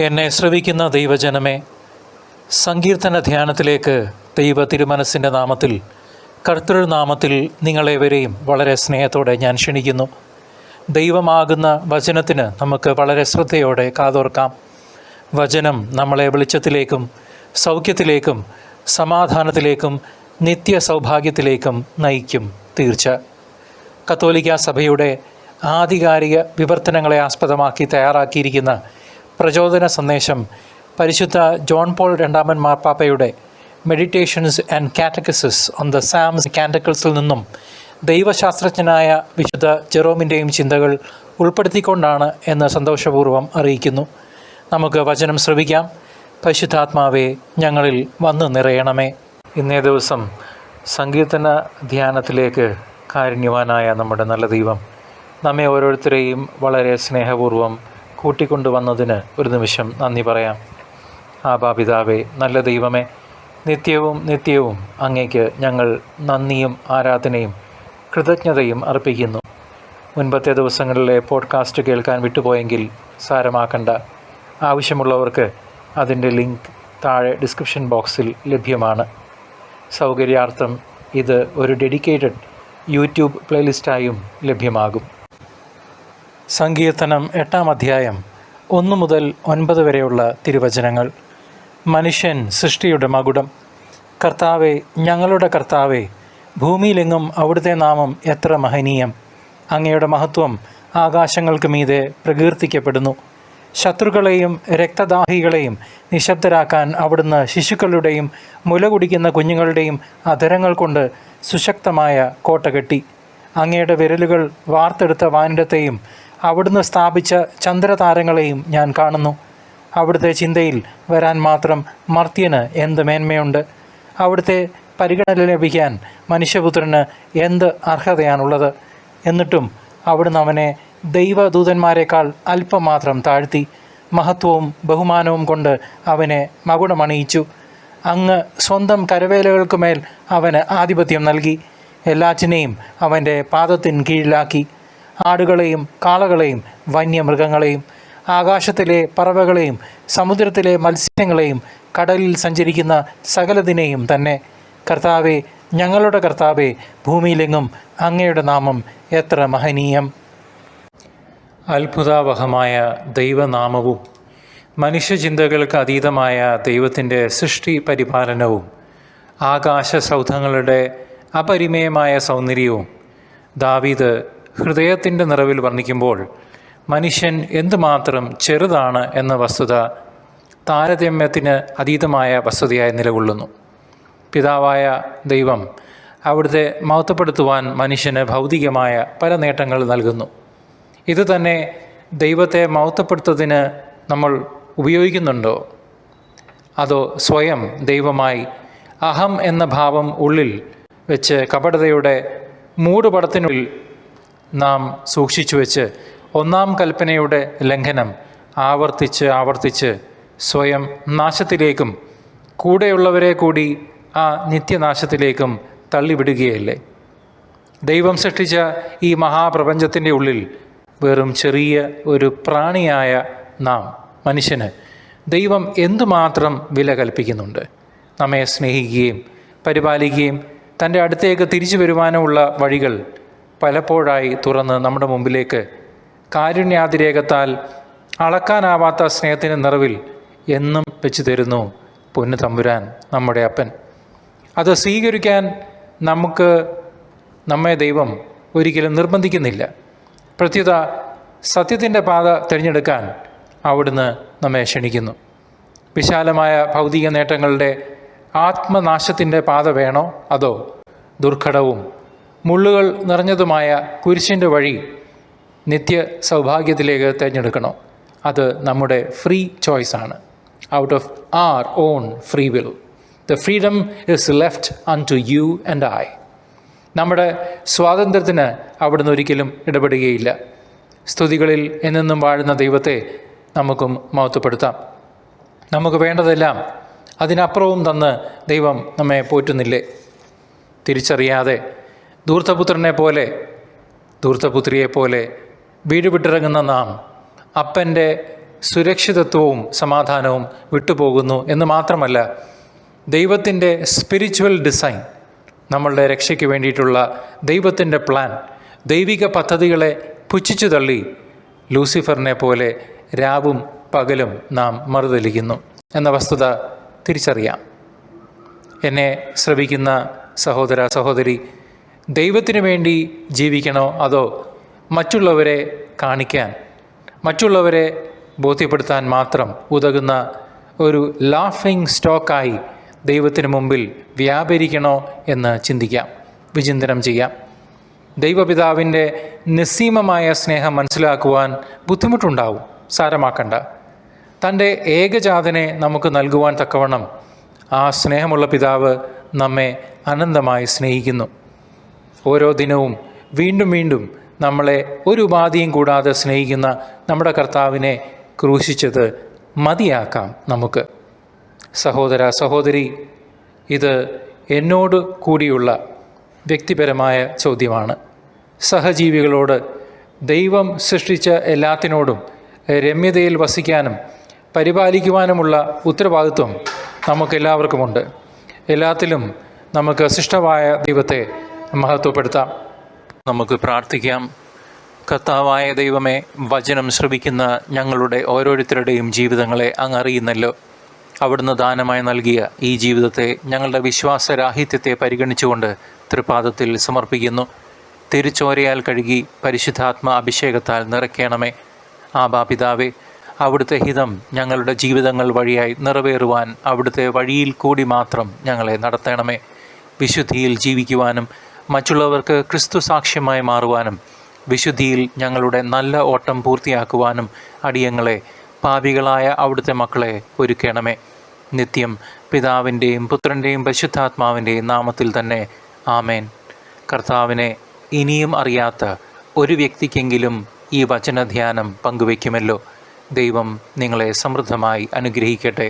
എന്നെ ശ്രവിക്കുന്ന ദൈവജനമേ, സങ്കീർത്തന ധ്യാനത്തിലേക്ക് ദൈവ തിരുമനസ്സിൻ്റെ നാമത്തിൽ, കർത്തൃനാമത്തിൽ നിങ്ങളേവരെയും വളരെ സ്നേഹത്തോടെ ഞാൻ ക്ഷണിക്കുന്നു. ദൈവമാകുന്ന വചനത്തിന് നമുക്ക് വളരെ ശ്രദ്ധയോടെ കാതോർക്കാം. വചനം നമ്മളെ വെളിച്ചത്തിലേക്കും സൗഖ്യത്തിലേക്കും സമാധാനത്തിലേക്കും നിത്യ സൗഭാഗ്യത്തിലേക്കും നയിക്കും. തീർച്ച. കത്തോലിക്ക സഭയുടെ ആധികാരിക വിവർത്തനങ്ങളെ ആസ്പദമാക്കി തയ്യാറാക്കിയിരിക്കുന്ന പ്രചോദന സന്ദേശം പരിശുദ്ധ ജോൺ പോൾ രണ്ടാമൻ മാർപ്പാപ്പയുടെ meditations and catechesis on the Psalms കാൻറ്റക്കിൾസിൽ നിന്നും ദൈവശാസ്ത്രജ്ഞനായ വിശുദ്ധ ജെറോമിൻ്റെയും ചിന്തകൾ ഉൾപ്പെടുത്തിക്കൊണ്ടാണ് എന്ന് സന്തോഷപൂർവ്വം അറിയിക്കുന്നു. നമുക്ക് വചനം ശ്രവിക്കാം. പരിശുദ്ധാത്മാവേ, ഞങ്ങളിൽ വന്നു നിറയണമേ. ഇന്നേ ദിവസം സങ്കീർത്തന ധ്യാനത്തിലേക്ക് കാരുണ്യവാനായ നമ്മുടെ നല്ല ദൈവം നമ്മെ ഓരോരുത്തരെയും വളരെ സ്നേഹപൂർവ്വം കൂട്ടിക്കൊണ്ടുവന്നതിന് ഒരു നിമിഷം നന്ദി പറയാം. ആബാപിതാവേ, നല്ല ദൈവമേ, നിത്യവും അങ്ങേക്ക് ഞങ്ങൾ നന്ദിയും ആരാധനയും കൃതജ്ഞതയും അർപ്പിക്കുന്നു. മുൻപത്തെ ദിവസങ്ങളിലെ പോഡ്കാസ്റ്റ് കേൾക്കാൻ വിട്ടുപോയെങ്കിൽ സാരമാക്കണ്ട. ആവശ്യമുള്ളവർക്ക് അതിൻ്റെ ലിങ്ക് താഴെ ഡിസ്ക്രിപ്ഷൻ ബോക്സിൽ ലഭ്യമാണ്. സൗകര്യാർത്ഥം ഇത് ഒരു ഡെഡിക്കേറ്റഡ് യൂട്യൂബ് പ്ലേലിസ്റ്റായും ലഭ്യമാകും. സങ്കീർത്തനം 8-ാം അധ്യായം 1 മുതൽ 9 വരെയുള്ള തിരുവചനങ്ങൾ. മനുഷ്യൻ സൃഷ്ടിയുടെ മകുടം. കർത്താവേ, ഞങ്ങളുടെ കർത്താവേ, ഭൂമിയിലെങ്ങും അവിടുത്തെ നാമം എത്ര മഹനീയം. അങ്ങയുടെ മഹത്വം ആകാശങ്ങൾക്ക് മീതെ പ്രകീർത്തിക്കപ്പെടുന്നു. ശത്രുക്കളെയും രക്തദാഹികളെയും നിശബ്ദരാക്കാൻ അവിടുന്ന് ശിശുക്കളുടെയും മുല കുടിക്കുന്ന കുഞ്ഞുങ്ങളുടെയും അധരങ്ങൾ കൊണ്ട് സുശക്തമായ കോട്ട കെട്ടി. അങ്ങയുടെ വിരലുകൾ വാർത്തെടുത്ത വാനിടത്തെയും അവിടുന്ന് സ്ഥാപിച്ച ചന്ദ്രതാരങ്ങളെയും ഞാൻ കാണുന്നു. അവിടുത്തെ ചിന്തയിൽ വരാൻ മാത്രം മർത്യന് എന്ത് മേന്മയുണ്ട്. അവിടുത്തെ പരിഗണന ലഭിക്കാൻ മനുഷ്യപുത്രന് എന്ത് അർഹതയാണുള്ളത്. എന്നിട്ടും അവിടുന്ന് അവനെ ദൈവദൂതന്മാരെക്കാൾ അല്പം മാത്രം താഴ്ത്തി. മഹത്വവും ബഹുമാനവും കൊണ്ട് അവനെ മകുടമണിയിച്ചു. അങ്ങ് സ്വന്തം കരവേലകൾക്കുമേൽ അവന് ആധിപത്യം നൽകി. എല്ലാറ്റിനെയും അവൻ്റെ പാദത്തിന് കീഴിലാക്കി. ആടുകളെയും കാളകളെയും വന്യമൃഗങ്ങളെയും ആകാശത്തിലെ പറവകളെയും സമുദ്രത്തിലെ മത്സ്യങ്ങളെയും കടലിൽ സഞ്ചരിക്കുന്ന സകലതിനെയും തന്നെ. കർത്താവേ, ഞങ്ങളുടെ കർത്താവേ, ഭൂമിയിലെങ്ങും അങ്ങയുടെ നാമം എത്ര മഹനീയം. അത്ഭുതാവഹമായ ദൈവനാമവും മനുഷ്യചിന്തകൾക്ക് അതീതമായ ദൈവത്തിൻ്റെ സൃഷ്ടി പരിപാലനവും ആകാശസൗധങ്ങളുടെ അപരിമേയമായ സൗന്ദര്യവും ദാവീദ് ഹൃദയത്തിൻ്റെ നിറവിൽ വർണ്ണിക്കുമ്പോൾ മനുഷ്യൻ എന്തുമാത്രം ചെറുതാണ് എന്ന വസ്തുത താരതമ്യത്തിന് അതീതമായ വസ്തുതയായി നിലകൊള്ളുന്നു. പിതാവായ ദൈവം അവിടുത്തെ മഹത്വപ്പെടുത്തുവാൻ മനുഷ്യന് ഭൗതികമായ പല നേട്ടങ്ങൾ നൽകുന്നു. ഇത് തന്നെ ദൈവത്തെ മഹത്വപ്പെടുത്തുന്നതിന് നമ്മൾ ഉപയോഗിക്കുന്നുണ്ടോ? അതോ സ്വയം ദൈവമായി അഹം എന്ന ഭാവം ഉള്ളിൽ വെച്ച് കപടതയുടെ മൂടുപടത്തിനുള്ളിൽ നാം സൂക്ഷിച്ചു വെച്ച് 1-ാം കൽപ്പനയുടെ ലംഘനം ആവർത്തിച്ച് സ്വയം നാശത്തിലേക്കും കൂടെയുള്ളവരെ കൂടി ആ നിത്യനാശത്തിലേക്കും തള്ളിവിടുകയല്ലേ? ദൈവം സൃഷ്ടിച്ച ഈ മഹാപ്രപഞ്ചത്തിൻ്റെ ഉള്ളിൽ വെറും ചെറിയ ഒരു പ്രാണിയായ നാം മനുഷ്യന് ദൈവം എന്തുമാത്രം വില കൽപ്പിക്കുന്നുണ്ട്. നമ്മെ സ്നേഹിക്കുകയും പരിപാലിക്കുകയും തൻ്റെ അടുത്തേക്ക് തിരിച്ചു വരുവാനുമുള്ള വഴികൾ പലപ്പോഴായി തുറന്ന് നമ്മുടെ മുമ്പിലേക്ക് കാരുണ്യാതിരേകത്താൽ അളക്കാനാവാത്ത സ്നേഹത്തിൻ്റെ നിറവിൽ എന്നും വെച്ച് തരുന്നു പൊന്നു തമ്പുരാൻ, നമ്മുടെ അപ്പൻ. അത് സ്വീകരിക്കാൻ നമ്മെ ദൈവം ഒരിക്കലും നിർബന്ധിക്കുന്നില്ല. പ്രത്യുത സത്യത്തിൻ്റെ പാത തിരഞ്ഞെടുക്കാൻ അവിടുന്ന് നമ്മെ ക്ഷണിക്കുന്നു. വിശാലമായ ഭൗതിക നേട്ടങ്ങളുടെ ആത്മനാശത്തിൻ്റെ പാത വേണോ, അതോ ദുർഘടവും മുള്ളുകൾ നിറഞ്ഞതുമായ കുരിശിൻ്റെ വഴി നിത്യ സൗഭാഗ്യത്തിലേക്ക് തിരഞ്ഞെടുക്കണോ? അത് നമ്മുടെ ഫ്രീ ചോയ്സാണ്. Out of our own free will. The freedom is left unto you and I. നമ്മുടെ സ്വാതന്ത്ര്യത്തിന് അവിടുന്ന് ഒരിക്കലും ഇടപെടുകയില്ല. സ്തുതികളിൽ എന്നെന്നും വാഴുന്ന ദൈവത്തെ നമുക്കും മഹത്വപ്പെടുത്താം. നമുക്ക് വേണ്ടതെല്ലാം അതിനപ്പുറവും തന്ന് ദൈവം നമ്മെ പോറ്റുന്നില്ലേ? തിരിച്ചറിയാതെ ധൂർത്തപുത്രിയെപ്പോലെ വീട് വിട്ടിറങ്ങുന്ന നാം അപ്പൻ്റെ സുരക്ഷിതത്വവും സമാധാനവും വിട്ടുപോകുന്നു എന്ന് മാത്രമല്ല, ദൈവത്തിൻ്റെ സ്പിരിച്വൽ ഡിസൈൻ, നമ്മളുടെ രക്ഷയ്ക്ക് വേണ്ടിയിട്ടുള്ള ദൈവത്തിൻ്റെ പ്ലാൻ, ദൈവിക പദ്ധതികളെ പുച്ഛിച്ചു തള്ളി ലൂസിഫറിനെ പോലെ രാവും പകലും നാം മറുതലിക്കുന്നു എന്ന വസ്തുത തിരിച്ചറിയാം. എന്നെ ശ്രവിക്കുന്ന സഹോദര സഹോദരി, ദൈവത്തിനു വേണ്ടി ജീവിക്കണോ അതോ മറ്റുള്ളവരെ കാണിക്കാൻ, മറ്റുള്ളവരെ ബോധ്യപ്പെടുത്താൻ മാത്രം ഉതകുന്ന ഒരു ലാഫിംഗ് സ്റ്റോക്കായി ദൈവത്തിന് മുമ്പിൽ വ്യാപരിക്കണോ എന്ന് ചിന്തിക്കാം, വിചിന്തനം ചെയ്യാം. ദൈവപിതാവിൻ്റെ നിസ്സീമമായ സ്നേഹം മനസ്സിലാക്കുവാൻ ബുദ്ധിമുട്ടുണ്ടാവും, സാരമാക്കണ്ട. തൻ്റെ ഏകജാതനെ നമുക്ക് നൽകുവാൻ തക്കവണ്ണം ആ സ്നേഹമുള്ള പിതാവ് നമ്മെ അനന്തമായി സ്നേഹിക്കുന്നു. ഓരോ ദിനവും വീണ്ടും വീണ്ടും നമ്മളെ ഒരു ഉപാധിയും കൂടാതെ സ്നേഹിക്കുന്ന നമ്മുടെ കർത്താവിനെ ക്രൂശിച്ചത് മതിയാക്കാം നമുക്ക്. സഹോദര സഹോദരി, ഇത് എന്നോട് കൂടിയുള്ള വ്യക്തിപരമായ ചോദ്യമാണ്. സഹജീവികളോട്, ദൈവം സൃഷ്ടിച്ച എല്ലാത്തിനോടും രമ്യതയിൽ വസിക്കാനും പരിപാലിക്കുവാനുമുള്ള ഉത്തരവാദിത്വം നമുക്കെല്ലാവർക്കുമുണ്ട്. എല്ലാത്തിലും നമുക്ക് സൃഷ്ടമായ ദൈവത്തെ മഹത്വപ്പെടുത്താം. നമുക്ക് പ്രാർത്ഥിക്കാം. കർത്താവായ ദൈവമേ, വചനം ശ്രവിക്കുന്ന ഞങ്ങളുടെ ഓരോരുത്തരുടെയും ജീവിതങ്ങളെ അങ്ങ് അറിയുന്നല്ലോ. അവിടുന്ന് ദാനമായി നൽകിയ ഈ ജീവിതത്തെ ഞങ്ങളുടെ വിശ്വാസരാഹിത്യത്തെ പരിഗണിച്ചുകൊണ്ട് തൃപാദത്തിൽ സമർപ്പിക്കുന്നു. തിരുച്ചോരയാൽ കഴുകി പരിശുദ്ധാത്മ അഭിഷേകത്താൽ നിറയ്ക്കണമേ. ആബാപിതാവേ, അവിടുത്തെ ഹിതം ഞങ്ങളുടെ ജീവിതങ്ങൾ വഴിയായി നിറവേറുവാൻ അവിടുത്തെ വഴിയിൽ കൂടി മാത്രം ഞങ്ങളെ നടത്തണമേ. വിശുദ്ധിയിൽ ജീവിക്കുവാനും മറ്റുള്ളവർക്ക് ക്രിസ്തു സാക്ഷ്യമായി മാറുവാനും വിശുദ്ധിയിൽ ഞങ്ങളുടെ നല്ല ഓട്ടം പൂർത്തിയാക്കുവാനും അടിയങ്ങളെ, പാപികളായ അവിടുത്തെ മക്കളെ ഒരുക്കണമേ. നിത്യം പിതാവിൻ്റെയും പുത്രൻ്റെയും പരിശുദ്ധാത്മാവിൻ്റെയും നാമത്തിൽ തന്നെ ആമേൻ. കർത്താവിനെ ഇനിയും അറിയാത്ത ഒരു വ്യക്തിക്കെങ്കിലും ഈ വചനധ്യാനം പങ്കുവയ്ക്കുമല്ലോ. ദൈവം നിങ്ങളെ സമൃദ്ധമായി അനുഗ്രഹിക്കട്ടെ.